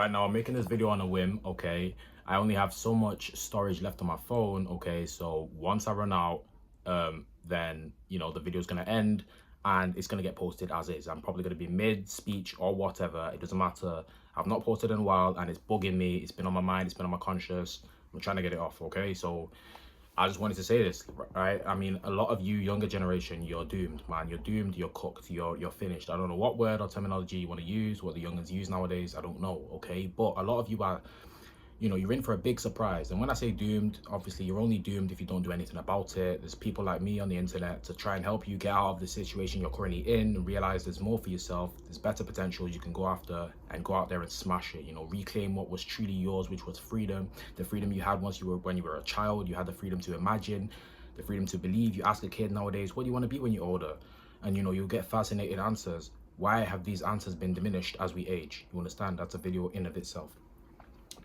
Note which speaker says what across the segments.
Speaker 1: right now I'm making this video on a whim. Okay, I only have so much storage left on my phone. Okay, so once I run out, then the video is gonna end and it's gonna get posted as is. I'm probably gonna be mid speech or whatever, it doesn't matter. I've not posted in a while and it's bugging me. It's been on my mind, it's been on my conscious. I'm trying to get it off. Okay, so I just wanted to say this, right? I mean, a lot of you younger generation, you're doomed, man. You're doomed, you're cooked, you're finished. I don't know what word or terminology you want to use, what the youngins use nowadays, I don't know, okay? But a lot of you are, you're in for a big surprise. And when I say doomed, obviously you're only doomed if you don't do anything about it. There's people like me on the internet to try and help you get out of the situation you're currently in and realize there's more for yourself. There's better potential you can go after and go out there and smash it. Reclaim what was truly yours, which was freedom. The freedom you had when you were a child. You had the freedom to imagine, the freedom to believe. You ask a kid nowadays, what do you want to be when you're older? And you'll get fascinated answers. Why have these answers been diminished as we age? You understand? That's a video in of itself.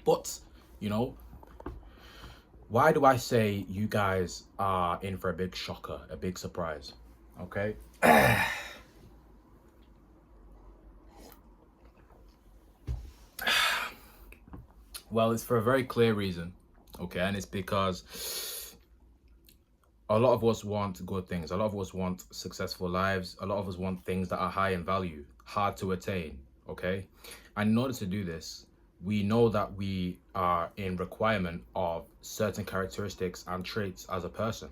Speaker 1: But why do I say you guys are in for a big shocker, a big surprise? Okay. Well, it's for a very clear reason. Okay, and it's because a lot of us want good things. A lot of us want successful lives. A lot of us want things that are high in value, hard to attain. Okay, and in order to do this, we know that we are in requirement of certain characteristics and traits as a person.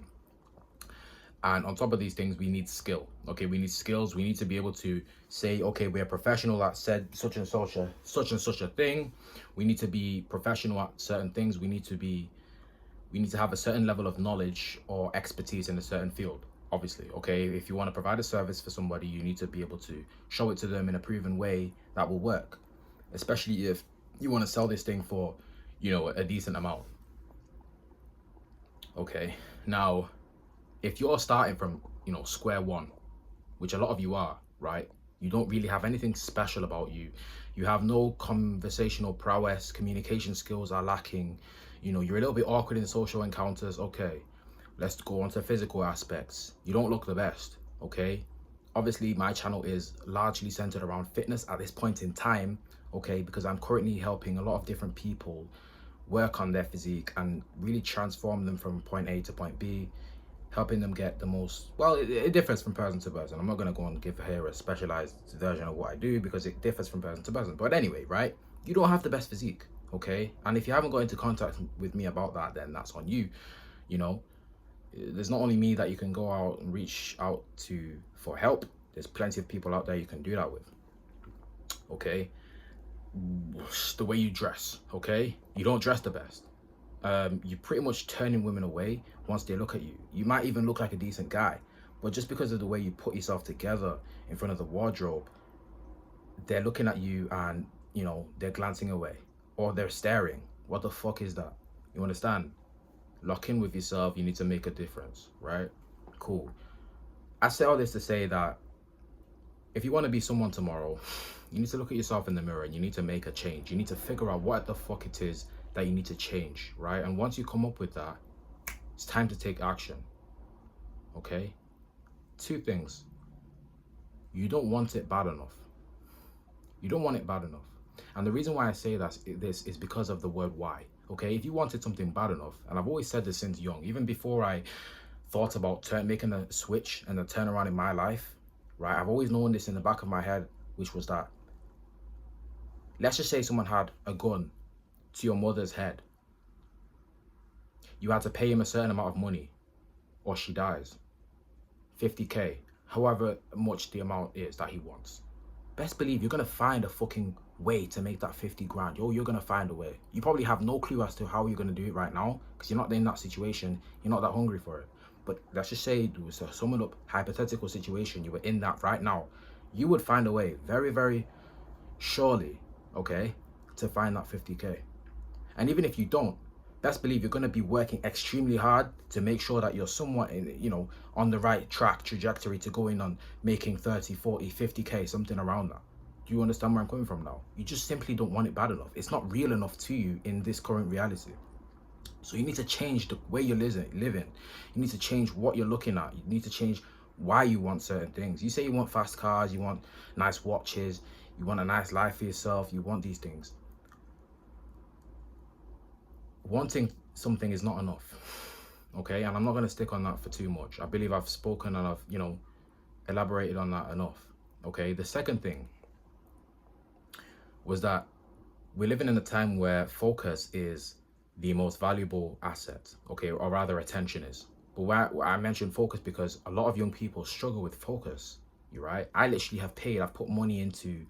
Speaker 1: And on top of these things, we need skill. Okay, we need skills. We need to be able to say, okay, we're a professional at said such and such a thing. We need to be professional at certain things. We need to have a certain level of knowledge or expertise in a certain field. Obviously, okay, if you want to provide a service for somebody, you need to be able to show it to them in a proven way that will work, especially if you want to sell this thing for a decent amount. Okay, now if you're starting from square one, which a lot of you are, right? You don't really have anything special about you. You have no conversational prowess. Communication skills are lacking. You're a little bit awkward in social encounters. Okay, let's go on to physical aspects. You don't look the best. Okay, obviously my channel is largely centered around fitness at this point in time. Okay, because I'm currently helping a lot of different people work on their physique and really transform them from point A to point B, helping them get the most, well, it differs from person to person. I'm not going to go and give here a specialized version of what I do because it differs from person to person. But anyway, right, you don't have the best physique. Okay, and if you haven't got into contact with me about that, then that's on you. There's not only me that you can go out and reach out to for help. There's plenty of people out there you can do that with. Okay, the way you dress. Okay, you don't dress the best. You're pretty much turning women away once they look at you. You might even look like a decent guy, but just because of the way you put yourself together in front of the wardrobe, they're looking at you and they're glancing away or they're staring. What the fuck is that? You understand? Lock in with yourself. You need to make a difference, right? Cool. I say all this to say that if you want to be someone tomorrow, you need to look at yourself in the mirror and you need to make a change. You need to figure out what the fuck it is that you need to change, right? And once you come up with that, it's time to take action. Okay? Two things. You don't want it bad enough. You don't want it bad enough. And the reason why I say this is because of the word why. Okay? If you wanted something bad enough, and I've always said this since young, even before I thought about making a switch and a turnaround in my life, right? I've always known this in the back of my head, which was that, let's just say someone had a gun to your mother's head. You had to pay him a certain amount of money or she dies. 50k, however much the amount is that he wants. Best believe you're gonna find a fucking way to make that 50 grand. You're gonna find a way. You probably have no clue as to how you're gonna do it right now because you're not in that situation. You're not that hungry for it. But let's just say it was a summed up hypothetical situation. You were in that right now. You would find a way very, very surely, okay, to find that 50k. And even if you don't, best believe you're going to be working extremely hard to make sure that you're somewhat on the right trajectory to go in on making 30, 40, 50k, something around that. Do you understand where I'm coming from now? You just simply don't want it bad enough. It's not real enough to you in this current reality. So you need to change the way you're living. You need to change what you're looking at. You need to change why you want certain things. You say you want fast cars, you want nice watches, you want a nice life for yourself, you want these things. wanting something is not enough. Okay, and I'm not going to stick on that for too much. I believe I've spoken and I've, elaborated on that enough. Okay, the second thing was that we're living in a time where focus is the most valuable asset, okay, or rather attention is. But why I mentioned focus because a lot of young people struggle with focus. You're right. I literally I've put money into,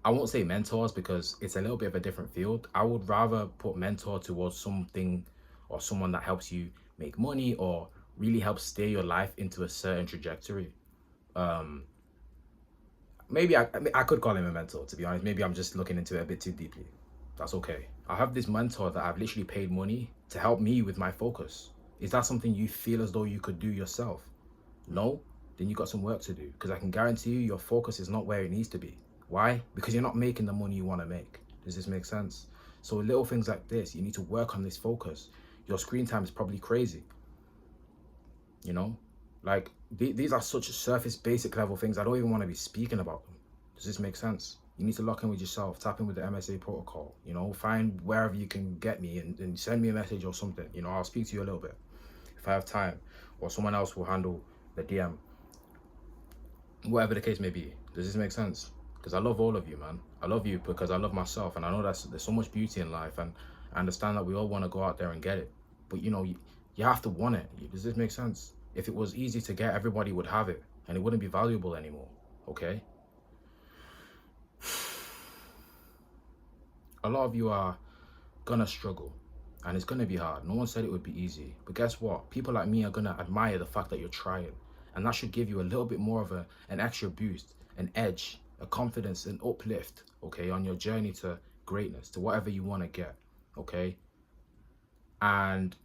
Speaker 1: I won't say mentors because it's a little bit of a different field. I would rather put mentor towards something or someone that helps you make money or really helps steer your life into a certain trajectory. Maybe I could call him a mentor, to be honest. Maybe I'm just looking into it a bit too deeply. That's okay. I have this mentor that I've literally paid money to help me with my focus. Is that something you feel as though you could do yourself? No? Then you got some work to do because I can guarantee you your focus is not where it needs to be. Why? Because you're not making the money you want to make. Does this make sense? So little things like this, you need to work on this focus. Your screen time is probably crazy. You know, like these are such surface basic level things. I don't even want to be speaking about them. Does this make sense? You need to lock in with yourself, tap in with the MSA protocol, find wherever you can get me and send me a message or something. I'll speak to you a little bit if I have time, or someone else will handle the DM, whatever the case may be. Does this make sense? Because I love all of you, man. I love you because I love myself, and I know there's so much beauty in life, and I understand that we all want to go out there and get it. But you have to want it. Does this make sense? If it was easy to get, everybody would have it, and it wouldn't be valuable anymore. Okay? A lot of you are gonna struggle, and it's gonna be hard. No one said it would be easy, but guess what? People like me are gonna admire the fact that you're trying, and that should give you a little bit more of an extra boost, an edge, a confidence, an uplift, okay, on your journey to greatness, to whatever you want to get, okay? And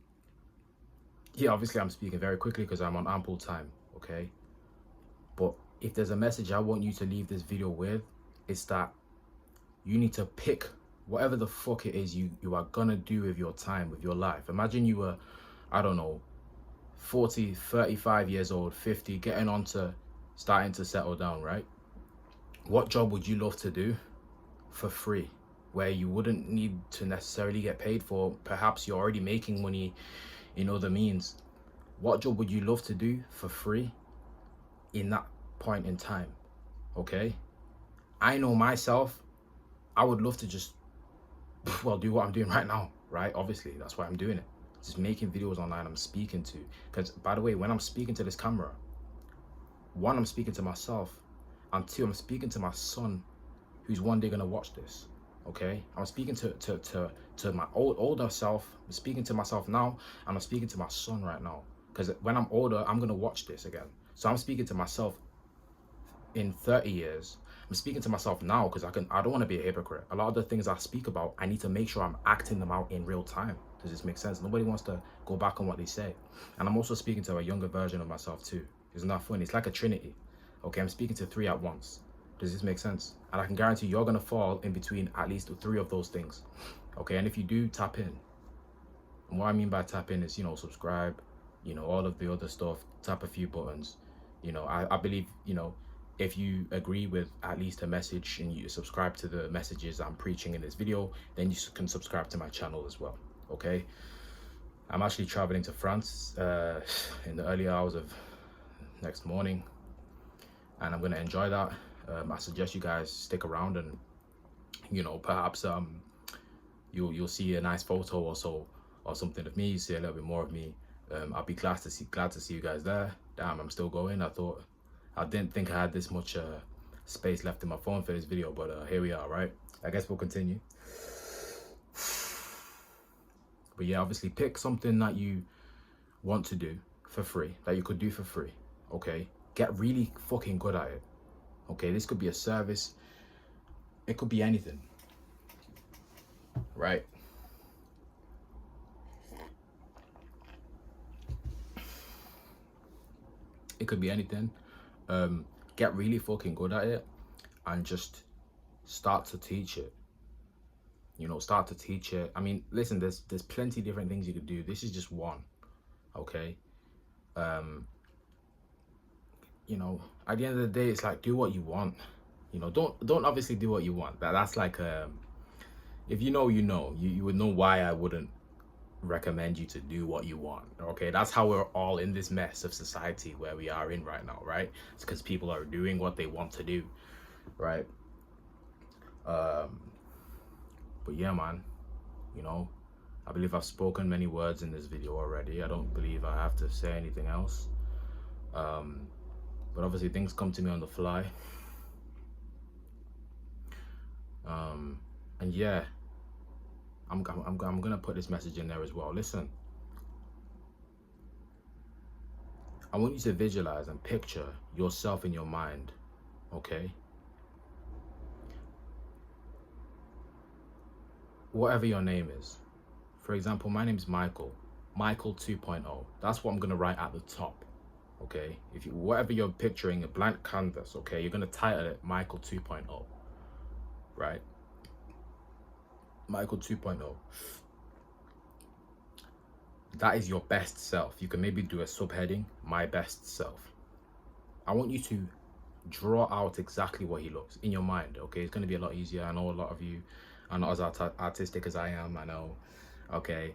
Speaker 1: yeah, obviously I'm speaking very quickly because I'm on ample time, okay? But if there's a message I want you to leave this video with, it's that you need to pick whatever the fuck it is you are gonna do with your time, with your life. Imagine you were, I don't know, 40, 35 years old, 50, getting on to starting to settle down, right? What job would you love to do for free, where you wouldn't need to necessarily get paid for? Perhaps you're already making money in other means. What job would you love to do for free in that point in time? Okay, I know myself, I would love to just do what I'm doing right now, right? Obviously that's why I'm doing it, just making videos online. I'm speaking to, because by the way, when I'm speaking to this camera, one, I'm speaking to myself, and two, I'm speaking to my son who's one day gonna watch this. Okay, I'm speaking to my older self. I'm speaking to myself now, and I'm speaking to my son right now, because when I'm older, I'm gonna watch this again. So I'm speaking to myself in 30 years. I'm speaking to myself now because I don't want to be a hypocrite. A lot of the things I speak about, I need to make sure I'm acting them out in real time. Does this make sense? Nobody wants to go back on what they say. And I'm also speaking to a younger version of myself too. Isn't that funny? It's like a trinity. Okay, I'm speaking to three at once. Does this make sense? And I can guarantee you're gonna fall in between at least three of those things. Okay, and if you do, tap in. And what I mean by tap in is, subscribe, all of the other stuff, tap a few buttons. I believe, if you agree with at least a message and you subscribe to the messages I'm preaching in this video, then you can subscribe to my channel as well. Okay, I'm actually traveling to France in the early hours of next morning, and I'm gonna enjoy that. I suggest you guys stick around, and perhaps you'll see a nice photo or so, or something of me, see a little bit more of me. I'll be glad to see you guys there. Damn, I'm still going. I didn't think I had this much space left in my phone for this video, but here we are, right? I guess we'll continue. But yeah, obviously pick something that you want to do for free, that you could do for free, okay? Get really fucking good at it, okay? This could be a service. It could be anything, right? It could be anything. Get really fucking good at it and just start to teach it. Start to teach it. I mean, listen, there's plenty of different things you could do. This is just one, okay? At the end of the day, it's like, do what you want. Don't obviously do what you want. That's like If you know, you know. You would know why I wouldn't recommend you to do what you want. Okay, that's how we're all in this mess of society where we are in right now, right? It's because people are doing what they want to do, right? But yeah, man, you know, I believe I've spoken many words in this video already. I don't believe I have to say anything else. But obviously things come to me on the fly. And yeah, I'm gonna put this message in there as well. Listen, I want you to visualize and picture yourself in your mind, okay? Whatever your name is. For example, my name is Michael. Michael 2.0. That's what I'm gonna write at the top, okay? If you, whatever you're picturing, a blank canvas, okay? You're gonna title it Michael 2.0, right? Michael 2.0. That is your best self. You can maybe do a subheading, my best self. I want you to draw out exactly what he looks in your mind, okay? It's going to be a lot easier. I know a lot of you are not as artistic as I am, I know, okay?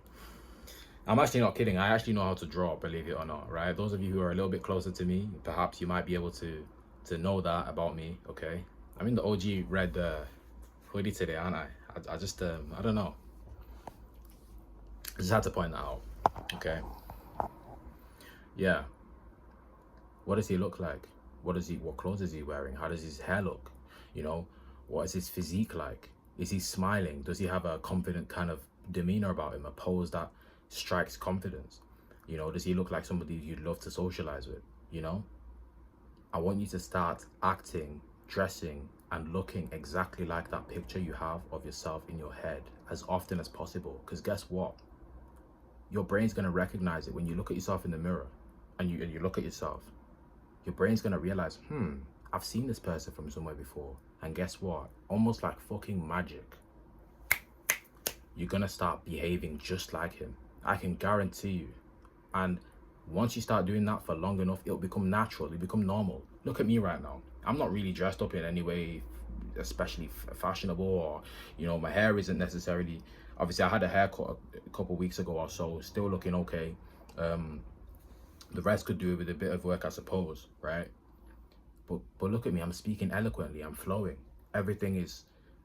Speaker 1: I'm actually not kidding. I actually know how to draw, believe it or not, right? Those of you who are a little bit closer to me, perhaps you might be able to know that about me, okay? I'm in the OG red hoodie today, aren't I? I just, I don't know. I just had to point that out, okay? Yeah. What does he look like? What clothes is he wearing? How does his hair look? You know, what is his physique like? Is he smiling? Does he have a confident kind of demeanor about him, a pose that strikes confidence? You know, does he look like somebody you'd love to socialize with? You know, I want you to start acting, dressing, and looking exactly like that picture you have of yourself in your head as often as possible. Because guess what? Your brain's going to recognize it when you look at yourself in the mirror and you look at yourself. Your brain's gonna realize, I've seen this person from somewhere before. And guess what? Almost like fucking magic, you're gonna start behaving just like him. I can guarantee you. And once you start doing that for long enough, it'll become natural, it'll become normal. Look at me right now. I'm not really dressed up in any way, especially fashionable, or, you know, my hair isn't necessarily, obviously I had a haircut a couple weeks ago or so, still looking okay. The rest could do it with a bit of work, I suppose, right? But look at me, I'm speaking eloquently, I'm flowing. Everything is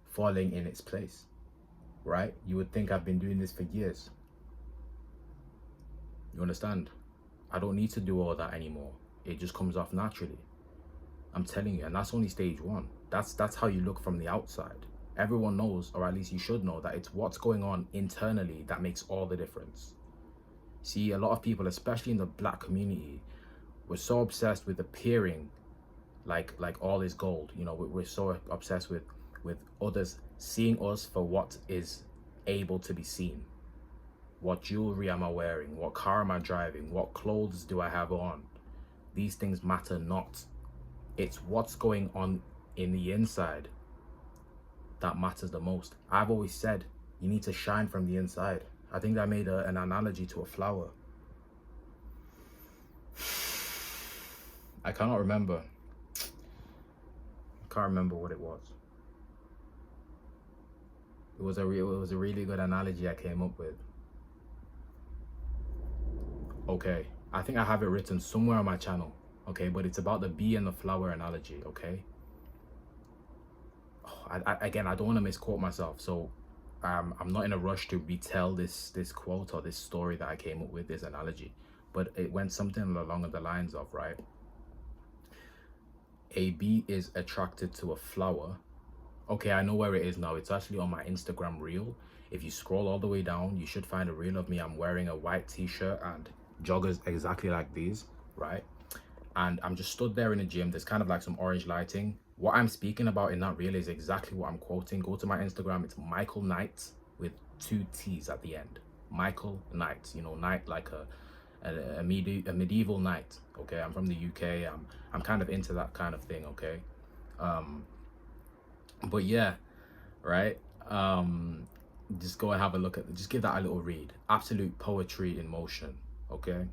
Speaker 1: falling in its place, right? You would think I've been doing this for years. You understand? I don't need to do all that anymore. It just comes off naturally. I'm telling you, and that's only stage one. That's how you look from the outside. Everyone knows, or at least you should know, that it's what's going on internally that makes all the difference. See, a lot of people, especially in the black community, we're so obsessed with appearing like all is gold. You know, we're so obsessed with others seeing us for what is able to be seen. What jewelry am I wearing? What car am I driving? What clothes do I have on? These things matter not. It's what's going on in the inside that matters the most. I've always said you need to shine from the inside. I think I made an analogy to a flower. I cannot remember. I can't remember what it was. It was a really good analogy I came up with. Okay, I think I have it written somewhere on my channel. Okay, but it's about the bee and the flower analogy. Okay. Oh, again, I don't want to misquote myself, so I'm not in a rush to retell this quote or this story that I came up with, this analogy, but it went something along the lines of, right, a bee is attracted to a flower. Okay, I know where it is now. It's actually on my Instagram reel. If you scroll all the way down, you should find a reel of me. I'm wearing a white t-shirt and joggers exactly like these, right? And I'm just stood there in the gym. There's kind of like some orange lighting. What I'm speaking about in that reel is exactly what I'm quoting. Go to my Instagram. It's Michael Knight with 2 T's at the end. Michael Knight. You know, knight like a medieval knight. Okay, I'm from the UK. I'm kind of into that kind of thing. Okay, but yeah, right. Just go and have a look at. Just give that a little read. Absolute poetry in motion. Okay.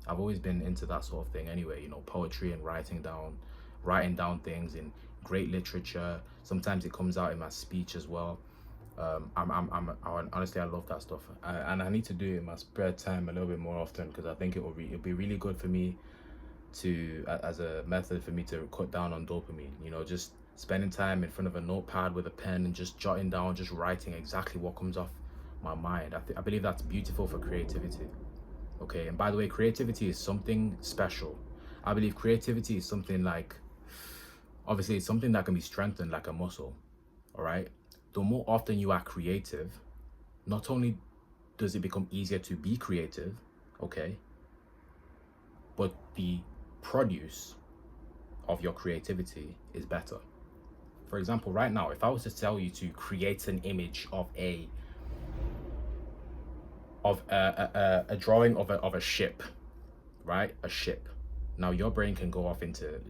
Speaker 1: I've always been into that sort of thing anyway, you know, poetry and writing down things in great literature. Sometimes it comes out in my speech as well. Honestly, I love that stuff, and I need to do it in my spare time a little bit more often, because I think it'll be really good for me to as a method for me to cut down on dopamine. You know, just spending time in front of a notepad with a pen and just jotting down, just writing exactly what comes off my mind. I believe that's beautiful for creativity. Okay, and by the way, creativity is something special. I believe creativity is something like, obviously, it's something that can be strengthened like a muscle. All right, the more often you are creative, not only does it become easier to be creative, okay, but the produce of your creativity is better. For example, right now, if I was to tell you to create an image of a drawing of a ship, right? A ship. Now your brain can go off into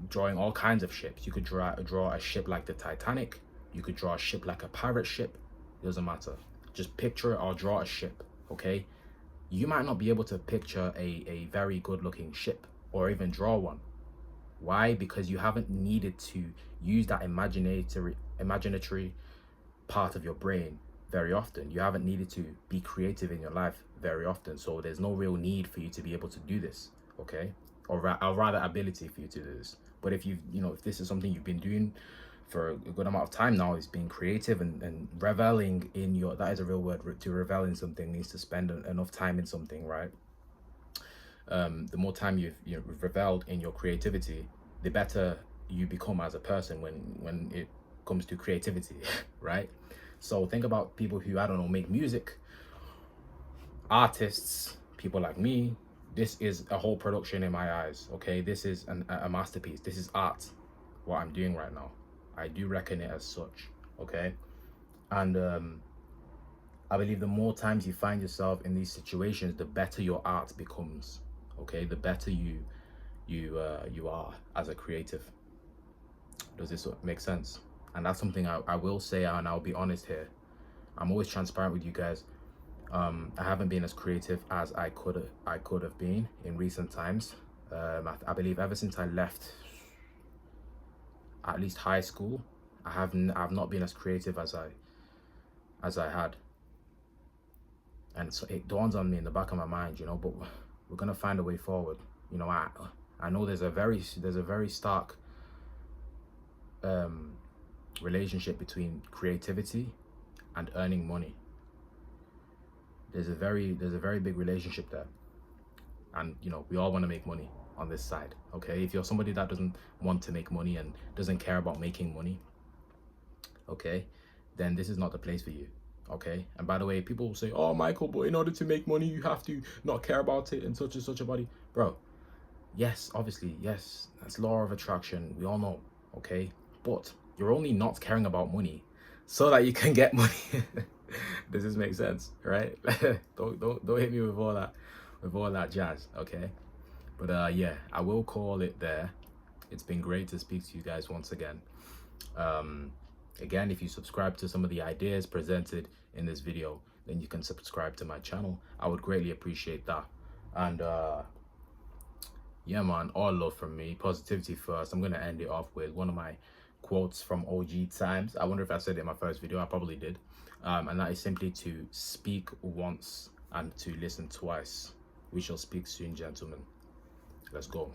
Speaker 1: drawing all kinds of ships. You could draw a ship like the Titanic. You could draw a ship like a pirate ship. It doesn't matter. Just picture it or draw a ship, okay? You might not be able to picture a very good looking ship or even draw one. Why? Because you haven't needed to use that imaginatory part of your brain very often. You haven't needed to be creative in your life very often. So there's no real need for you to be able to do this, okay? Or rather ability for you to do this. But if if this is something you've been doing for a good amount of time now, is being creative and reveling in your, that is a real word, to revel in something means to spend enough time in something, right? The more time you've reveled in your creativity, the better you become as a person when it comes to creativity, right? So think about people who, I don't know, make music, artists, people like me. This is a whole production in my eyes, okay? This is a masterpiece. This is art, what I'm doing right now. I do reckon it as such, okay? And I believe the more times you find yourself in these situations, the better your art becomes, okay? The better you are as a creative. Does this make sense? And that's something I will say, and I'll be honest here. I'm always transparent with you guys. I haven't been as creative as I could have been in recent times. I believe ever since I left, at least high school, I've not been as creative as I had. And so it dawns on me in the back of my mind, but we're gonna find a way forward. I know there's a very stark relationship between creativity and earning money. There's a very big relationship there, and we all want to make money on this side, okay? If you're somebody that doesn't want to make money and doesn't care about making money, okay, then this is not the place for you, okay? And by the way, people will say, oh Michael, but in order to make money you have to not care about it and such a body. Bro, yes, obviously, yes, that's law of attraction, we all know, okay? But you're only not caring about money so that you can get money. Does this make sense, right? don't hit me with all that jazz, okay? But yeah, I will call it there. It's been great to speak to you guys once again. Again, if you subscribe to some of the ideas presented in this video, then you can subscribe to my channel. I would greatly appreciate that. And yeah, man, all love from me. Positivity first. I'm gonna end it off with one of my quotes from OG times. I wonder if I said it in my first video. I probably did. And that is simply to speak once and to listen twice. We shall speak soon, gentlemen. Let's go.